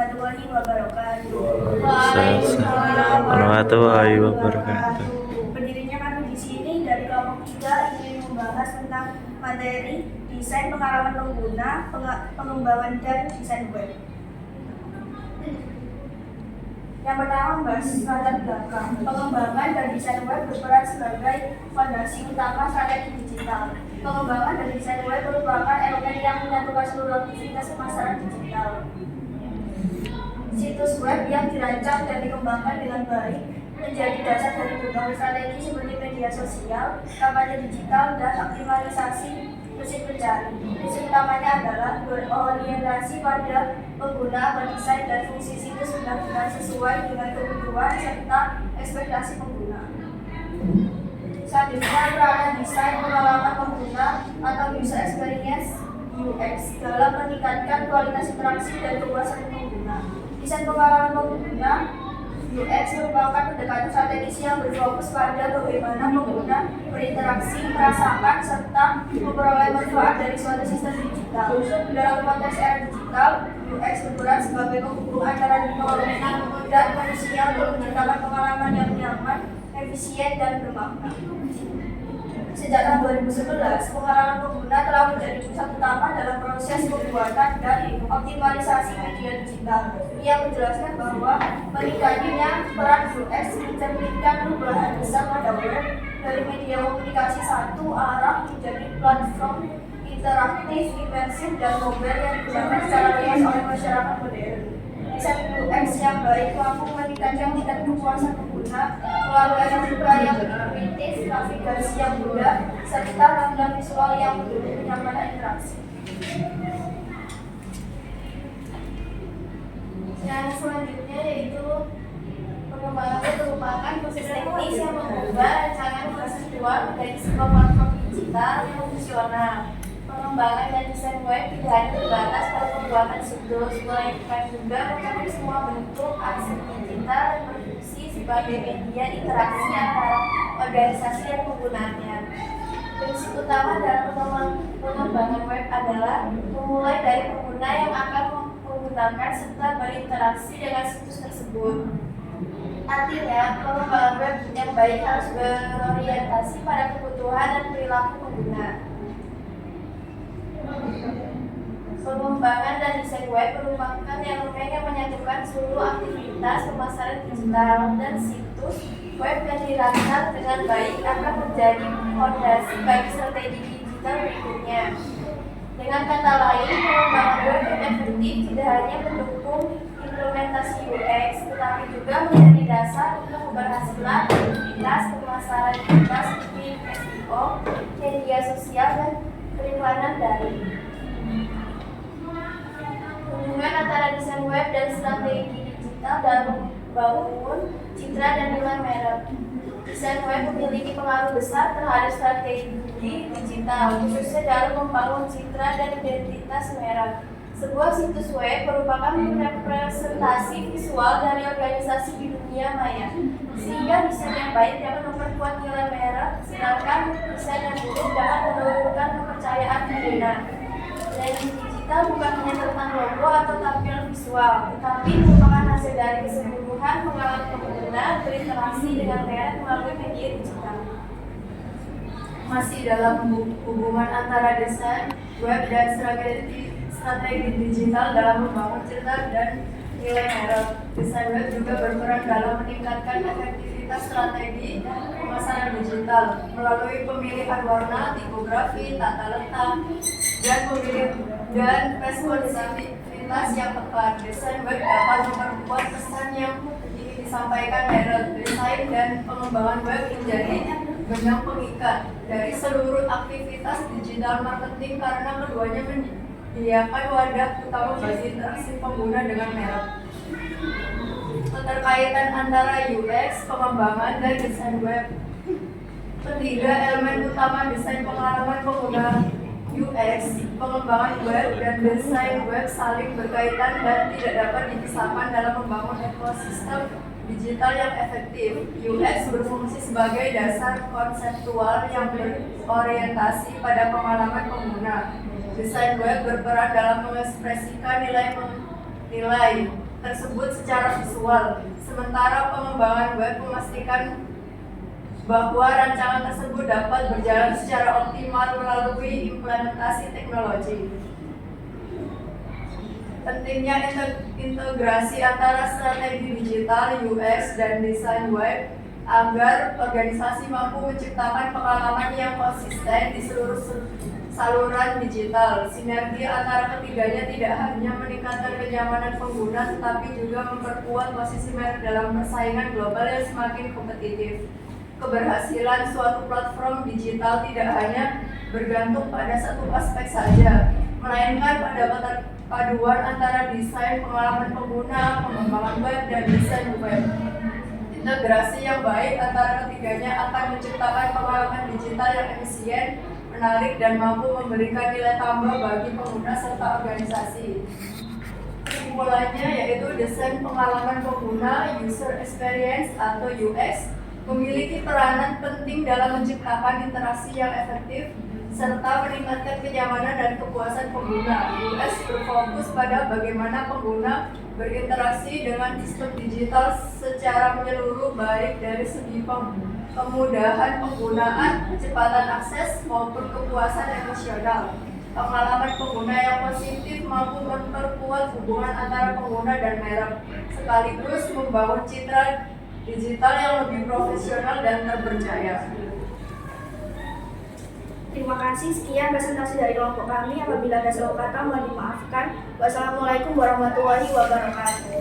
warahmatullahi wabarakatuh. Waalaikumsalam warahmatullahi wabarakatuh. Berdirinya kami di sini dari kelompok 3 ingin membahas tentang materi desain pengalaman pengguna, pengembangan dan desain web. Yang pertama membahas latar belakang. Pengembangan dan desain web berperan sebagai fondasi utama strategi digital. Pengembangan dan desain web merupakan elemen yang menyatukan seluruh aktivitas pemasaran digital. Situs web yang dirancang dan dikembangkan dengan baik menjadi dasar dari berbagai strategi seperti media sosial, kampanye digital, dan optimalisasi mesin pencari. Prinsip utamanya adalah berorientasi pada pengguna, mendesain dan fungsi situs benar-benar sesuai dengan kebutuhan serta ekspektasi pengguna. Selanjutnya, peranan desain pengalaman pengguna atau user experience (UX) dalam meningkatkan kualitas interaksi dan kepuasan pengguna. Desain pengalaman pengguna UX merupakan pendekatan strategis yang berfokus pada bagaimana pengguna berinteraksi, merasakan, serta memperoleh manfaat dari suatu sistem digital. Dalam konteks era digital, UX berperan sebagai penghubung antara teknologi dan manusia untuk menciptakan pengalaman yang nyaman, efisien, dan bermakna. Sejak tahun 2011, pengalaman pengguna telah menjadi pusat utama dalam proses pembuatan dan optimalisasi media digital. Ia menjelaskan bahwa meningkatnya peran UX mencerminkan perubahan besar pada web dari media komunikasi satu arah menjadi platform interaktif, imersif, dan mobile yang digunakan secara luas oleh masyarakat modern. Desain UX yang baik mampu meningkatkan tingkat kepuasan pengguna melalui terbuka yang intuitif, navigasi yang mudah, serta tampilan visual yang mendukung kenyamanan interaksi. Yang selanjutnya yaitu pengembangan merupakan proses teknis yang mengubah rancangan konseptual menjadi sebuah platform digital yang fungsional. Pengembangan dan desain web tidak hanya terbatas pada pembuatan situs, melainkan juga mencakup semua bentuk akses digital yang berfungsi sebagai media interaksi antara organisasi dan penggunanya. Prinsip utama dalam pengembangan web adalah memulai dari pengguna yang akan menggunakan serta berinteraksi dengan situs tersebut. Artinya, pengembangan web yang baik harus berorientasi pada kebutuhan dan perilaku pengguna. Pengembangan dan desain web merupakan elemen yang menyatukan seluruh aktivitas pemasaran digital, dan situs web yang dirancang dengan baik akan menjadi fondasi bagi strategi digital berikutnya. Dengan kata lain, pengembangan web yang efektif tidak hanya mendukung implementasi UX, tetapi juga menjadi dasar untuk keberhasilan aktivitas pemasaran digital seperti SEO, media sosial, dan periklanan daring. Hubungan antara desain web dan strategi digital dalam membangun citra dan nilai merek. Desain web memiliki pengaruh besar terhadap strategi digital, khususnya dalam membangun citra dan identitas merek. Sebuah situs web merupakan representasi visual dari organisasi di dunia maya, sehingga desain yang baik dapat memperkuat nilai merek, sedangkan desain yang buruk dapat menurunkan kepercayaan pengguna. Strategi digital bukan hanya tentang logo atau tampilan visual, tetapi merupakan hasil dari keseluruhan pengalaman pengguna berinteraksi dengan merek melalui media digital. Masih dalam hubungan antara desain web dan strategi digital dalam membangun citra dan nilai merek, desain web juga berperan dalam meningkatkan efektivitas strategi pemasaran digital melalui pemilihan warna, tipografi, tata letak, dan responsivitas yang tepat. Desain web dapat memperkuat pesan yang ingin disampaikan merek. Desain dan pengembangan web menjadi benang pengikat dari seluruh aktivitas digital marketing karena keduanya menyediakan wadah utama bagi interaksi pengguna dengan merek. Keterkaitan antara UX, pengembangan, dan desain web. Ketiga elemen utama desain pengalaman pengguna UX, pengembangan web, dan desain web saling berkaitan dan tidak dapat dipisahkan dalam membangun ekosistem digital yang efektif. UX berfungsi sebagai dasar konseptual yang berorientasi pada pengalaman pengguna. Desain web berperan dalam mengekspresikan nilai tersebut secara visual. Sementara pengembangan web memastikan bahwa rancangan tersebut dapat berjalan secara optimal melalui implementasi teknologi. Pentingnya integrasi antara strategi digital, UX, dan desain web agar organisasi mampu menciptakan pengalaman yang konsisten di seluruh saluran digital. Sinergi antara ketiganya tidak hanya meningkatkan kenyamanan pengguna, tetapi juga memperkuat posisi merek dalam persaingan global yang semakin kompetitif. Keberhasilan suatu platform digital tidak hanya bergantung pada satu aspek saja, melainkan pada paduan antara desain pengalaman pengguna, pengembangan web, dan desain web. Integrasi yang baik antara ketiganya akan menciptakan pengalaman digital yang efisien, menarik, dan mampu memberikan nilai tambah bagi pengguna serta organisasi. Kesimpulannya yaitu desain pengalaman pengguna (user experience) atau UX memiliki peranan penting dalam menciptakan interaksi yang efektif serta meningkatkan kenyamanan dan kepuasan pengguna. UX berfokus pada bagaimana pengguna berinteraksi dengan sistem digital secara menyeluruh, baik dari segi kemudahan penggunaan, kecepatan akses, maupun kepuasan emosional. Pengalaman pengguna yang positif mampu memperkuat hubungan antara pengguna dan merek, sekaligus membangun citra digital yang lebih profesional dan terpercaya. Terima kasih, sekian presentasi dari kelompok kami. Apabila ada salah kata mohon dimaafkan. Wassalamualaikum warahmatullahi wabarakatuh.